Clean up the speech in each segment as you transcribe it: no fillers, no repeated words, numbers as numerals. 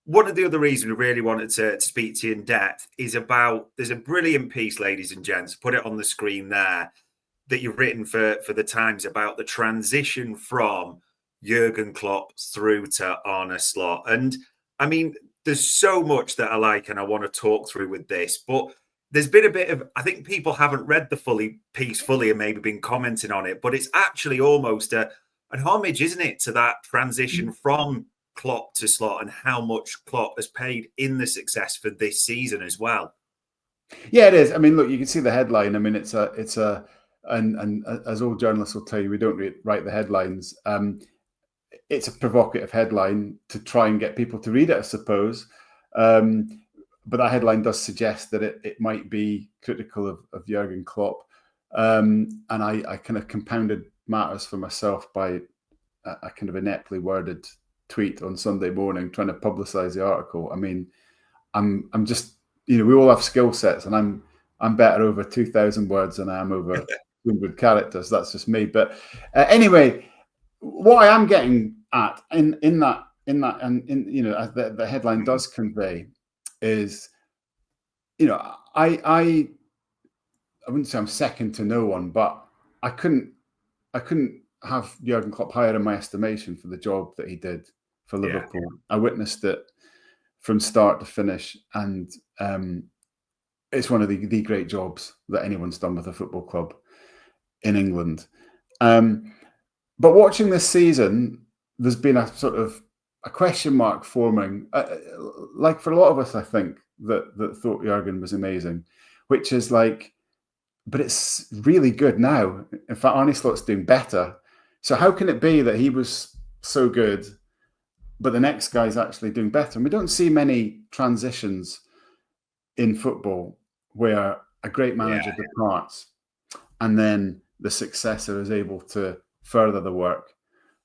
one of the other reasons we really wanted to speak to you in depth is about, there's a brilliant piece, ladies and gents, put it on the screen there, that you've written for the Times about the transition from Jürgen Klopp through to Arne Slot. And I mean, there's so much that I like and I want to talk through with this, but there's been a bit of, I think people haven't read the piece fully and maybe been commenting on it, but it's actually almost an homage, isn't it, to that transition from Klopp to Slot and how much Klopp has paid in the success for this season as well. Yeah, it is. I mean, look, you can see the headline. I mean, it's and as all journalists will tell you, we don't write the headlines. It's a provocative headline to try and get people to read it, I suppose. But that headline does suggest that it might be critical of Jurgen Klopp. And I kind of compounded matters for myself by a kind of ineptly worded tweet on Sunday morning trying to publicize the article. I mean, I'm just, we all have skill sets, and I'm better over 2,000 words than I am over 200 characters. That's just me. But anyway, what I am getting at in that the headline does convey is, I wouldn't say I'm second to no one, but I couldn't have Jurgen Klopp higher in my estimation for the job that he did for Liverpool. Yeah. I witnessed it from start to finish, and it's one of the great jobs that anyone's done with a football club in England. But watching this season, there's been a sort of a question mark forming, like for a lot of us, I think, that thought Jurgen was amazing, which is like, but it's really good now. In fact, Arne Slot's doing better. So how can it be that he was so good, but the next guy's actually doing better? And we don't see many transitions in football where a great manager departs and then the successor is able to further the work.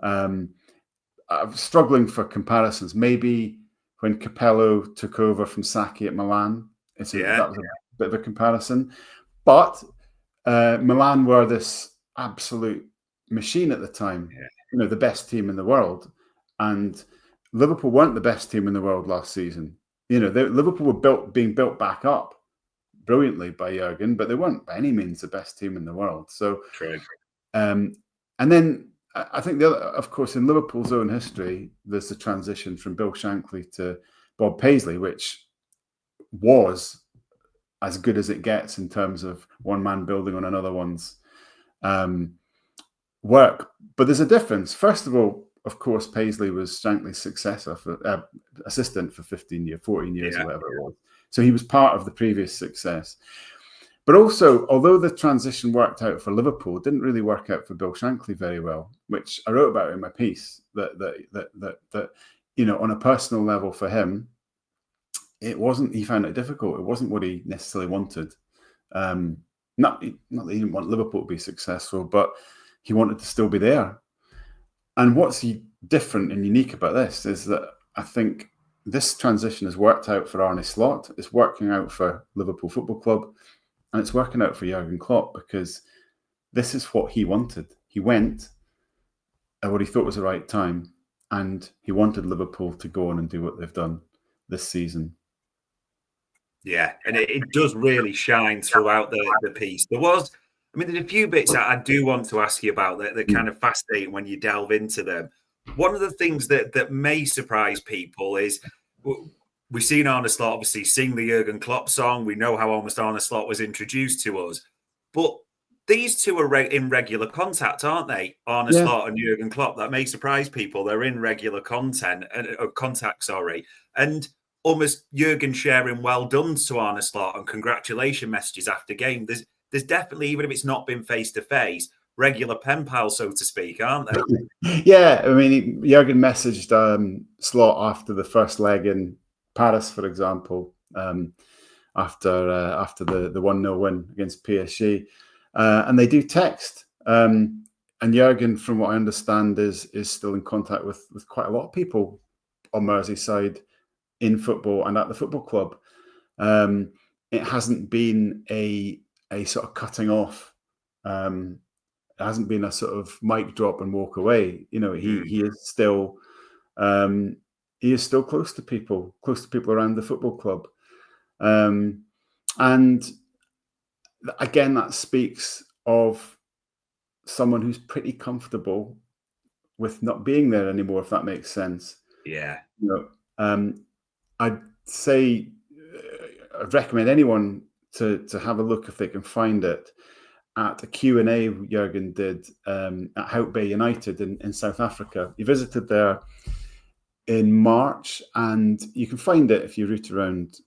I'm struggling for comparisons. Maybe when Capello took over from Sacchi at Milan, that was a bit of a comparison. But Milan were this absolute machine at the time, the best team in the world. And Liverpool weren't the best team in the world last season. Liverpool were being built back up brilliantly by Jurgen, but they weren't by any means the best team in the world. So, and then I think the other, of course, in Liverpool's own history, there's the transition from Bill Shankly to Bob Paisley, which was as good as it gets in terms of one man building on another one's work. But there's a difference. First of all, of course, Paisley was Shankly's successor, assistant for 15 years, 14 years, or whatever it was. So he was part of the previous success. But also, although the transition worked out for Liverpool, it didn't really work out for Bill Shankly very well, which I wrote about in my piece. That on a personal level for him, it wasn't. He found it difficult. It wasn't what he necessarily wanted. Not that he didn't want Liverpool to be successful, but he wanted to still be there. And what's different and unique about this is that I think this transition has worked out for Arne Slot. It's working out for Liverpool Football Club. And it's working out for Jurgen Klopp because this is what he wanted. He went at what he thought was the right time, and he wanted Liverpool to go on and do what they've done this season. Yeah, and it does really shine throughout the piece. There's a few bits that I do want to ask you about that kind of fascinating when you delve into them. One of the things that may surprise people is we've seen Arne Slot obviously sing the Jurgen Klopp song. We know how almost Arne Slot was introduced to us. But these two are in regular contact, aren't they? Arne Slot and Jurgen Klopp. That may surprise people. They're in regular contact, and almost Jurgen sharing well done to Arne Slot and congratulation messages after game. There's definitely, even if it's not been face-to-face, regular pen pals, so to speak, aren't they? Yeah, I mean, Jurgen messaged Slot after the first leg in Paris, for example, after the 1-0 win against PSG, and they do text. And Jurgen, from what I understand, is still in contact with quite a lot of people on Merseyside in football and at the football club. It hasn't been a sort of cutting off. It hasn't been a sort of mic drop and walk away. He is still he is still close to people around the football club. And again, that speaks of someone who's pretty comfortable with not being there anymore, if that makes sense. Yeah. I'd say I'd recommend anyone to have a look if they can find it at a Q&A Jurgen did at Hout Bay United in South Africa. He visited there in March, and you can find it if you root around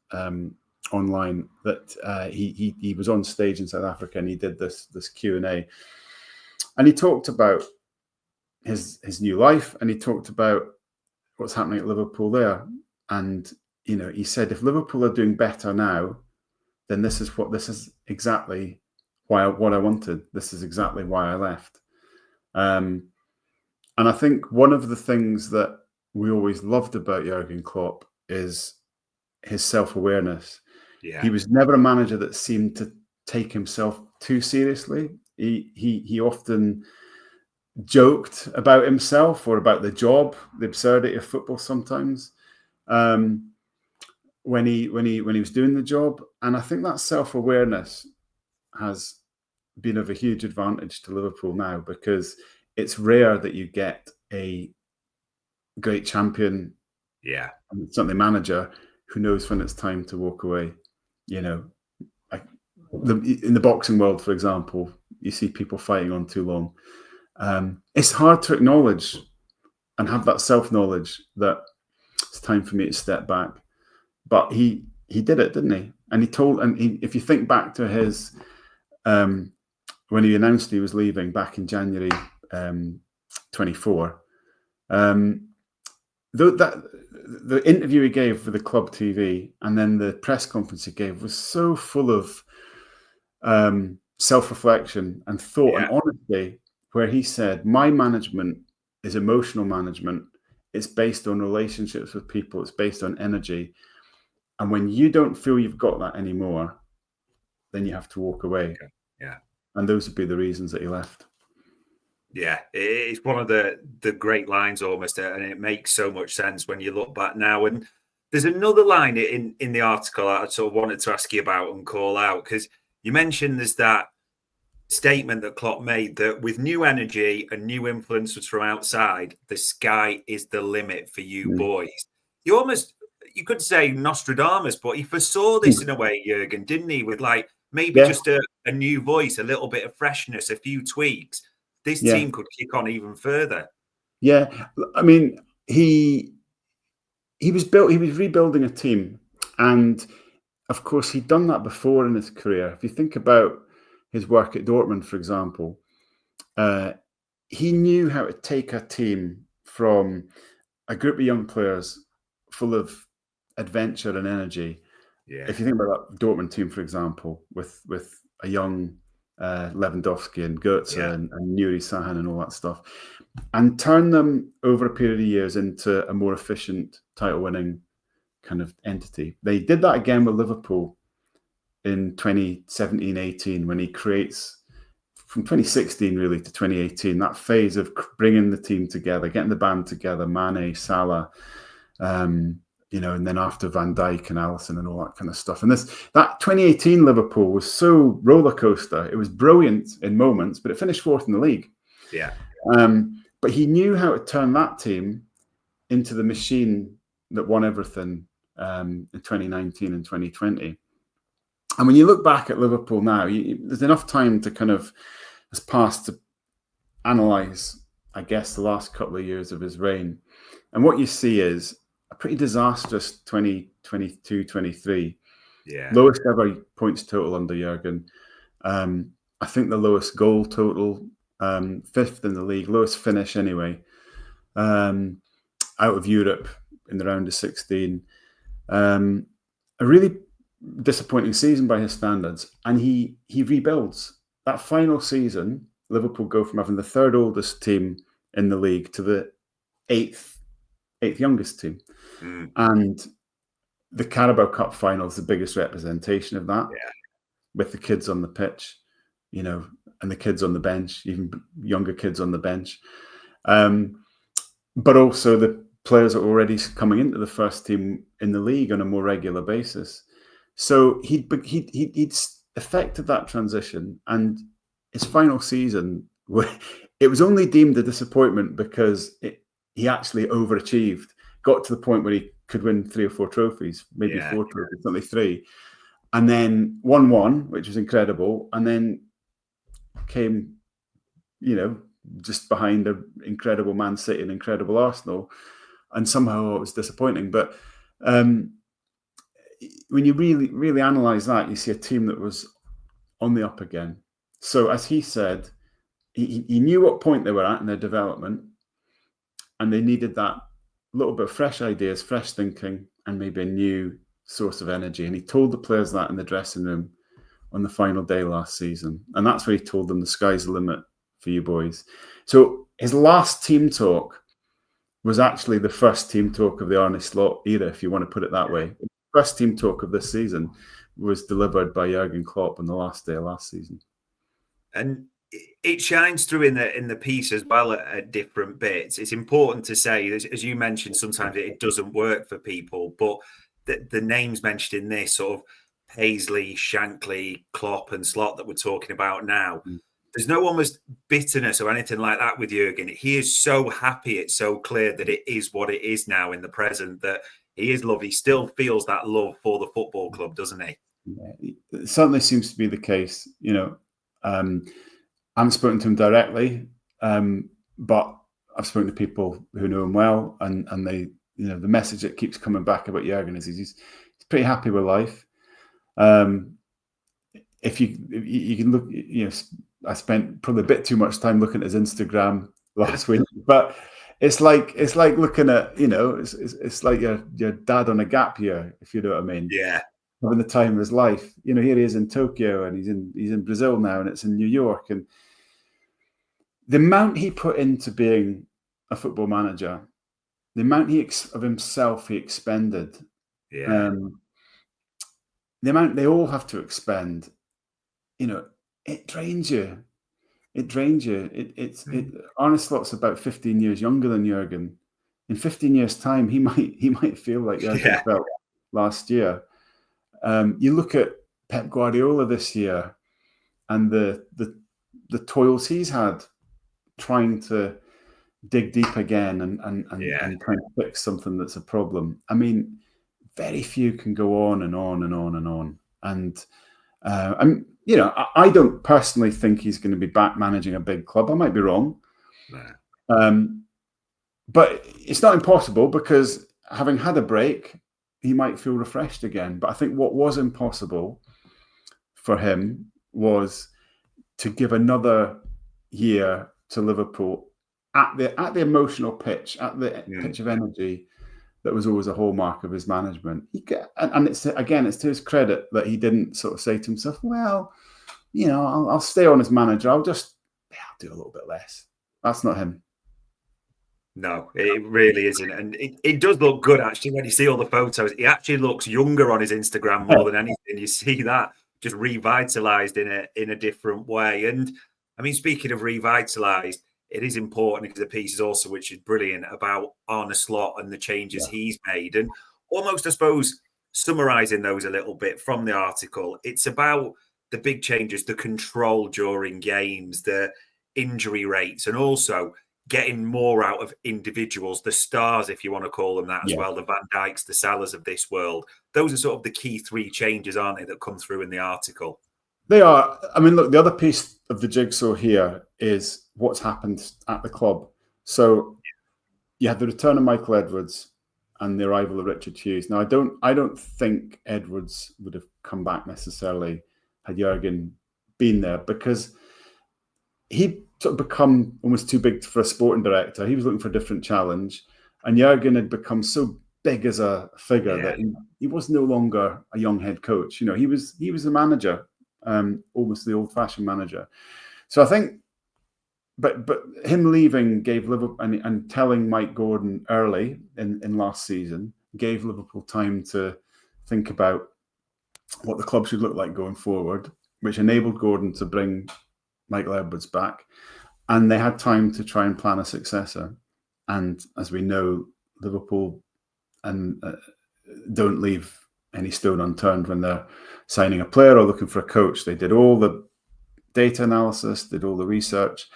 online, that he was on stage in South Africa and he did this Q&A, and he talked about his new life, and he talked about what's happening at Liverpool there. And he said, if Liverpool are doing better now, then this is exactly what I wanted. This is exactly why I left. And I think one of the things that we always loved about Jürgen Klopp is his self-awareness. Yeah. He was never a manager that seemed to take himself too seriously. He often joked about himself or about the job, the absurdity of football sometimes, when he was doing the job. And I think that self-awareness has been of a huge advantage to Liverpool now, because it's rare that you get a great champion, and certainly manager, who knows when it's time to walk away. In the boxing world, for example, you see people fighting on too long. It's hard to acknowledge and have that self-knowledge that it's time for me to step back. But he did it, didn't he? And if you think back to his when he announced he was leaving back in January 24, the interview he gave for the club TV and then the press conference he gave was so full of self-reflection and thought and honesty, where he said, my management is emotional management. It's based on relationships with people. It's based on energy. And when you don't feel you've got that anymore, then you have to walk away. Yeah. And those would be the reasons that he left. Yeah, it's one of the great lines almost, and it makes so much sense when you look back now. And there's another line in the article I sort of wanted to ask you about and call out, because you mentioned there's that statement that Klopp made that with new energy and new influences from outside, the sky is the limit for you boys. You could say Nostradamus, but he foresaw this in a way, Jurgen, didn't he? With maybe just a new voice, a little bit of freshness, a few tweaks. This team could kick on even further. Yeah, I mean, he was rebuilding a team, and of course he'd done that before in his career. If you think about his work at Dortmund, for example, he knew how to take a team from a group of young players full of adventure and energy. Yeah. If you think about that Dortmund team, for example, with a young Lewandowski and Goetze and Nuri Sahin and all that stuff, and turn them over a period of years into a more efficient title-winning kind of entity. They did that again with Liverpool in 2017-18, when he creates, from 2016 really to 2018, that phase of bringing the team together, getting the band together, Mane, Salah, and then after Van Dijk and Alisson and all that kind of stuff. And that 2018 Liverpool was so roller coaster. It was brilliant in moments, but it finished fourth in the league. Yeah. But he knew how to turn that team into the machine that won everything in 2019 and 2020. And when you look back at Liverpool now, there's enough time to kind of has passed to analyse, I guess, the last couple of years of his reign. And what you see is a pretty disastrous 2022-23. Yeah. Lowest ever points total under Jurgen. I think the lowest goal total, fifth in the league, lowest finish anyway. Out of Europe in the round of 16. A really disappointing season by his standards, and he rebuilds. That final season, Liverpool go from having the third oldest team in the league to the eighth youngest team. And the Carabao Cup final is the biggest representation of that, with the kids on the pitch, and the kids on the bench, even younger kids on the bench. But also the players that were already coming into the first team in the league on a more regular basis. So he'd effected that transition, and his final season, it was only deemed a disappointment because he actually overachieved, got to the point where he could win 3 or 4 trophies, maybe 4 trophies, only 3, and then won 1, which was incredible, and then came, just behind an incredible Man City and incredible Arsenal, and somehow it was disappointing. But when you really analyse that, you see a team that was on the up again. So as he said, he knew what point they were at in their development, and they needed that little bit of fresh ideas, fresh thinking, and maybe a new source of energy. And he told the players that in the dressing room on the final day last season. And that's where he told them the sky's the limit for you boys. So his last team talk was actually the first team talk of the Arne Slot era, if you want to put it that way. The first team talk of this season was delivered by Jürgen Klopp on the last day of last season. And it shines through in the piece as well at different bits. It's important to say, as you mentioned, sometimes it doesn't work for people, but the names mentioned in this, sort of Paisley, Shankly, Klopp and Slot that we're talking about now, there's no almost bitterness or anything like that with Jurgen. He is so happy. It's so clear that it is what it is now in the present, that he is loved. He still feels that love for the football club, doesn't he? Yeah, it certainly seems to be the case. I haven't spoken to him directly, but I've spoken to people who know him well, and they, the message that keeps coming back about Jurgen is he's pretty happy with life. If you can look, I spent probably a bit too much time looking at his Instagram last week, but it's like looking at, it's like your dad on a gap year, if you know what I mean. Yeah. Having the time of his life. Here he is in Tokyo, and he's in Brazil now, and it's in New York, and the amount he put into being a football manager, the amount of himself he expended, the amount they all have to expend, it drains you. It drains you. Arne Slot's about 15 years younger than Jurgen. In 15 years' time, he might feel like Jurgen felt last year. You look at Pep Guardiola this year, and the toils he's had trying to dig deep again and trying to fix something that's a problem. I mean, very few can go on and on and on and on. And I don't personally think he's going to be back managing a big club. I might be wrong. But it's not impossible, because having had a break, he might feel refreshed again. But I think what was impossible for him was to give another year to Liverpool at the emotional pitch, at the pitch of energy that was always a hallmark of his management. And it's to his credit that he didn't sort of say to himself, well, I'll stay on as manager. I'll do a little bit less. That's not him. No, it really isn't. And it does look good, actually, when you see all the photos. He actually looks younger on his Instagram more than anything. You see that just revitalized in a different way. And I mean, speaking of revitalized, it is important because the piece is also, which is brilliant, about Arne Slot and the changes he's made. And almost, I suppose, summarizing those a little bit from the article, it's about the big changes, the control during games, the injury rates, and also getting more out of individuals, the stars, if you want to call them that as well, the Van Dijks, the Salahs of this world. Those are sort of the key 3 changes, aren't they, that come through in the article? They are. I mean, look, the other piece of the jigsaw here is what's happened at the club. So you had the return of Michael Edwards and the arrival of Richard Hughes. Now, I don't think Edwards would have come back necessarily had Jurgen been there, because he'd sort of become almost too big for a sporting director. He was looking for a different challenge, and Jurgen had become so big as a figure that he was no longer a young head coach. He was a manager, almost the old-fashioned manager. So I think, but him leaving gave Liverpool, and telling Mike Gordon early in last season, gave Liverpool time to think about what the club should look like going forward, which enabled Gordon to bring Michael Edwards back, and they had time to try and plan a successor. And as we know, Liverpool and don't leave any stone unturned when they're signing a player or looking for a coach. They did all the data analysis, did all the research.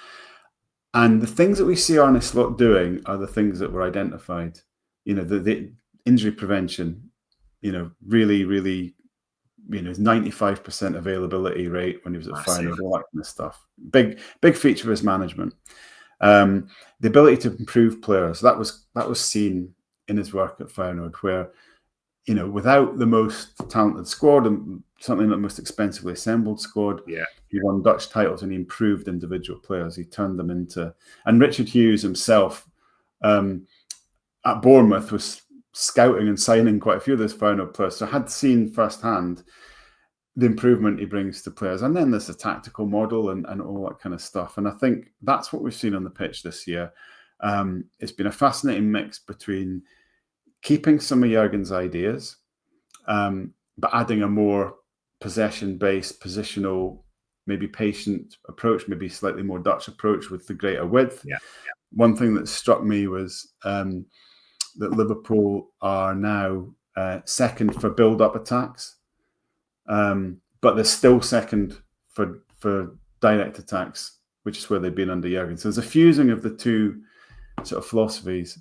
And the things that we see Arne Slot doing are the things that were identified. The injury prevention, really, really, 95% availability rate when he was at Feyenoord, all that kind of stuff. Big feature of his management. The ability to improve players, that was seen in his work at Feyenoord, where, without the most talented squad and something like the most expensively assembled squad, he won Dutch titles and he improved individual players. He turned them into, and Richard Hughes himself at Bournemouth was scouting and signing quite a few of those Feyenoord players. So I had seen firsthand the improvement he brings to players. And then there's the tactical model and all that kind of stuff. And I think that's what we've seen on the pitch this year. It's been a fascinating mix between keeping some of Jurgen's ideas, but adding a more possession-based, positional, maybe patient approach, maybe slightly more Dutch approach with the greater width. One thing that struck me was that Liverpool are now second for build-up attacks, but they're still second for direct attacks, which is where they've been under Jurgen. So there's a fusing of the two sort of philosophies.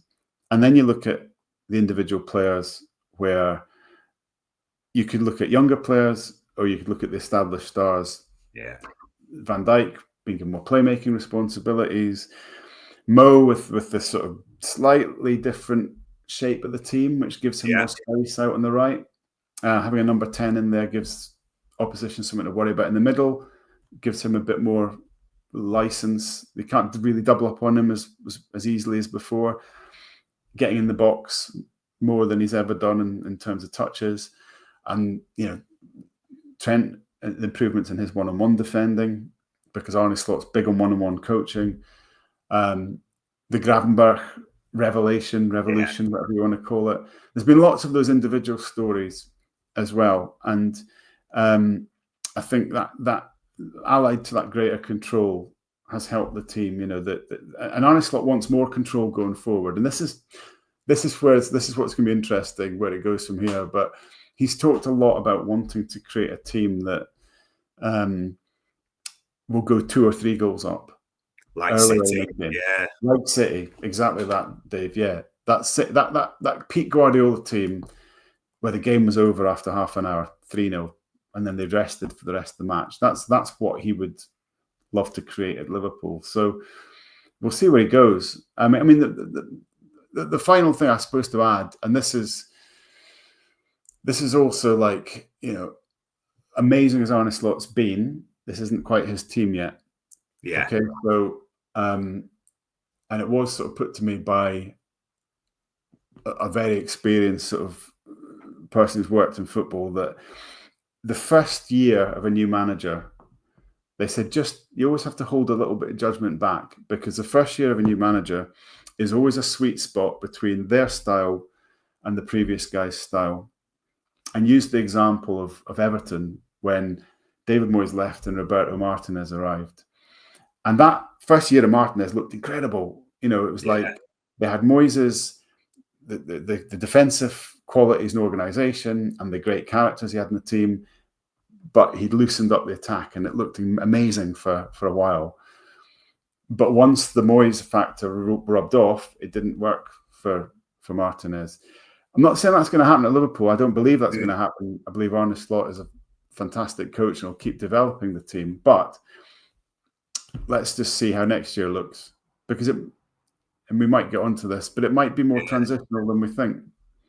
And then you look at the individual players, where you could look at younger players or you could look at the established stars. Van Dijk being given more playmaking responsibilities. Mo with this sort of slightly different shape of the team, which gives him more space out on the right. Having a number 10 in there gives opposition something to worry about in the middle, gives him a bit more license. They can't really double up on him as easily as before. Getting in the box more than he's ever done in terms of touches. And, Trent, improvements in his one-on-one defending, because Arne Slot's big on one-on-one coaching. The Gravenberch revolution, whatever you want to call it. There's been lots of those individual stories as well. And I think that allied to that greater control has helped the team, and Arne Slot wants more control going forward. And this is what's going to be interesting, where it goes from here. But he's talked a lot about wanting to create a team that will go 2 or 3 goals up. Like City, like City, exactly that, Dave. Yeah, that's it. That Pete Guardiola team, where the game was over after half an hour, 3-0, and then they rested for the rest of the match. That's what he would love to create at Liverpool. So we'll see where he goes. I mean, the final thing I'm supposed to add, and this is also like, amazing as Arne Slot's been, this isn't quite his team yet. Okay. So, and it was sort of put to me by a very experienced sort of person who's worked in football, that the first year of a new manager, they said, you always have to hold a little bit of judgment back, because the first year of a new manager is always a sweet spot between their style and the previous guy's style. And use the example of Everton when David Moyes left and Roberto Martinez arrived. And that first year of Martinez looked incredible. It was like they had Moyes' the defensive qualities and organisation and the great characters he had in the team, but he'd loosened up the attack and it looked amazing for a while. But once the Moyes factor rubbed off, it didn't work for Martinez. I'm not saying that's going to happen at Liverpool. I don't believe that's going to happen. I believe Arne Slot is a fantastic coach and will keep developing the team. But let's just see how next year looks, because and we might get onto this, but it might be more transitional than we think.